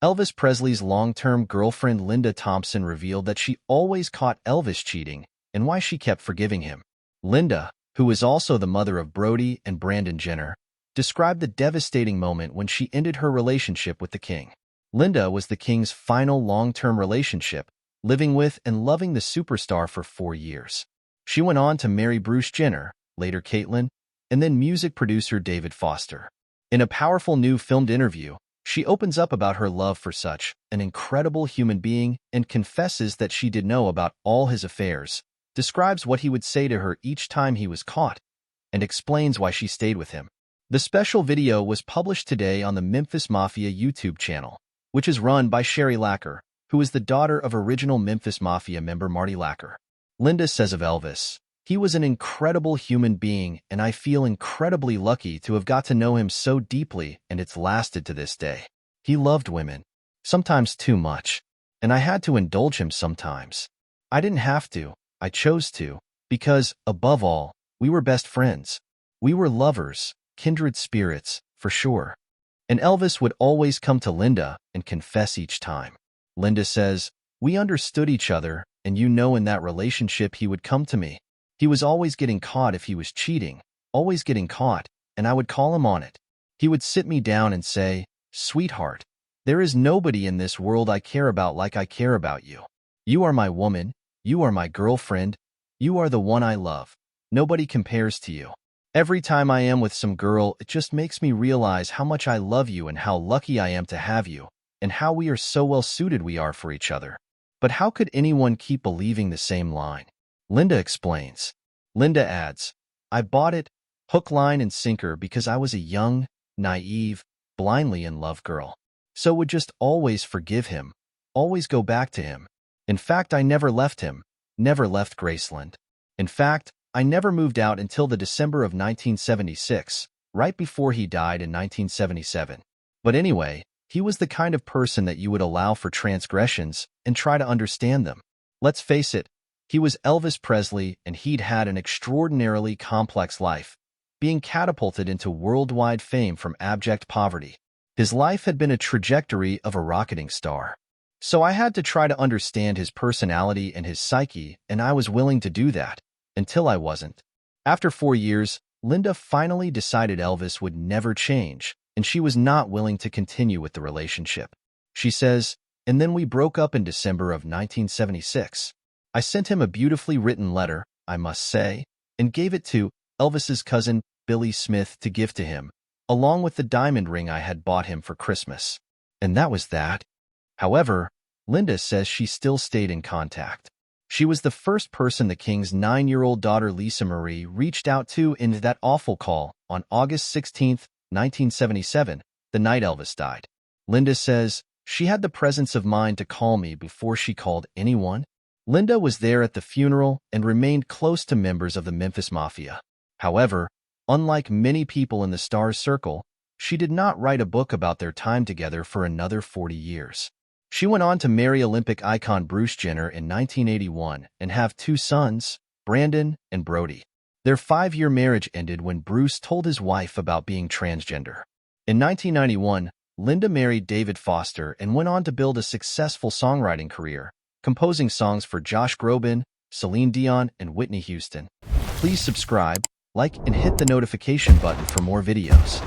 Elvis Presley's long-term girlfriend Linda Thompson revealed that she always caught Elvis cheating and why she kept forgiving him. Linda, who is also the mother of Brody and Brandon Jenner, described the devastating moment when she ended her relationship with the king. Linda was the king's final long-term relationship, living with and loving the superstar for 4 years. She went on to marry Bruce Jenner, later Caitlyn, and then music producer David Foster. In a powerful new filmed interview, she opens up about her love for such an incredible human being and confesses that she did know about all his affairs, describes what he would say to her each time he was caught, and explains why she stayed with him. The special video was published today on the Memphis Mafia YouTube channel, which is run by Sherry Lacker, who is the daughter of original Memphis Mafia member Marty Lacker. Linda says of Elvis, "He was an incredible human being, and I feel incredibly lucky to have got to know him so deeply, and it's lasted to this day. He loved women, sometimes too much, and I had to indulge him sometimes. I didn't have to, I chose to, because, above all, we were best friends. We were lovers, kindred spirits, for sure." And Elvis would always come to Linda and confess each time. Linda says, "We understood each other, and in that relationship he would come to me. He was always getting caught if he was cheating, always getting caught, and I would call him on it. He would sit me down and say, 'Sweetheart, there is nobody in this world I care about like I care about you. You are my woman, you are my girlfriend, you are the one I love. Nobody compares to you. Every time I am with some girl, it just makes me realize how much I love you and how lucky I am to have you, and how we are so well suited we are for each other.'" But how could anyone keep believing the same line? Linda explains. Linda adds, "I bought it, hook, line, and sinker because I was a young, naive, blindly in love girl. So would just always forgive him, always go back to him. In fact, I never left him, never left Graceland. In fact, I never moved out until the December of 1976, right before he died in 1977. But anyway, he was the kind of person that you would allow for transgressions and try to understand them. Let's face it, he was Elvis Presley and he'd had an extraordinarily complex life, being catapulted into worldwide fame from abject poverty. His life had been a trajectory of a rocketing star. So I had to try to understand his personality and his psyche, and I was willing to do that, until I wasn't. After 4 years, Linda finally decided Elvis would never change, and she was not willing to continue with the relationship. She says, "And then we broke up in December of 1976. I sent him a beautifully written letter, I must say, and gave it to Elvis's cousin, Billy Smith, to give to him, along with the diamond ring I had bought him for Christmas. And that was that." However, Linda says she still stayed in contact. She was the first person the king's 9-year-old daughter Lisa Marie reached out to in that awful call on August 16, 1977, the night Elvis died. Linda says, "She had the presence of mind to call me before she called anyone." Linda was there at the funeral and remained close to members of the Memphis Mafia. However, unlike many people in the star's circle, she did not write a book about their time together for another 40 years. She went on to marry Olympic icon Bruce Jenner in 1981 and have 2 sons, Brandon and Brody. Their 5-year marriage ended when Bruce told his wife about being transgender. In 1991, Linda married David Foster and went on to build a successful songwriting career, composing songs for Josh Groban, Celine Dion, and Whitney Houston. Please subscribe, like, and hit the notification button for more videos.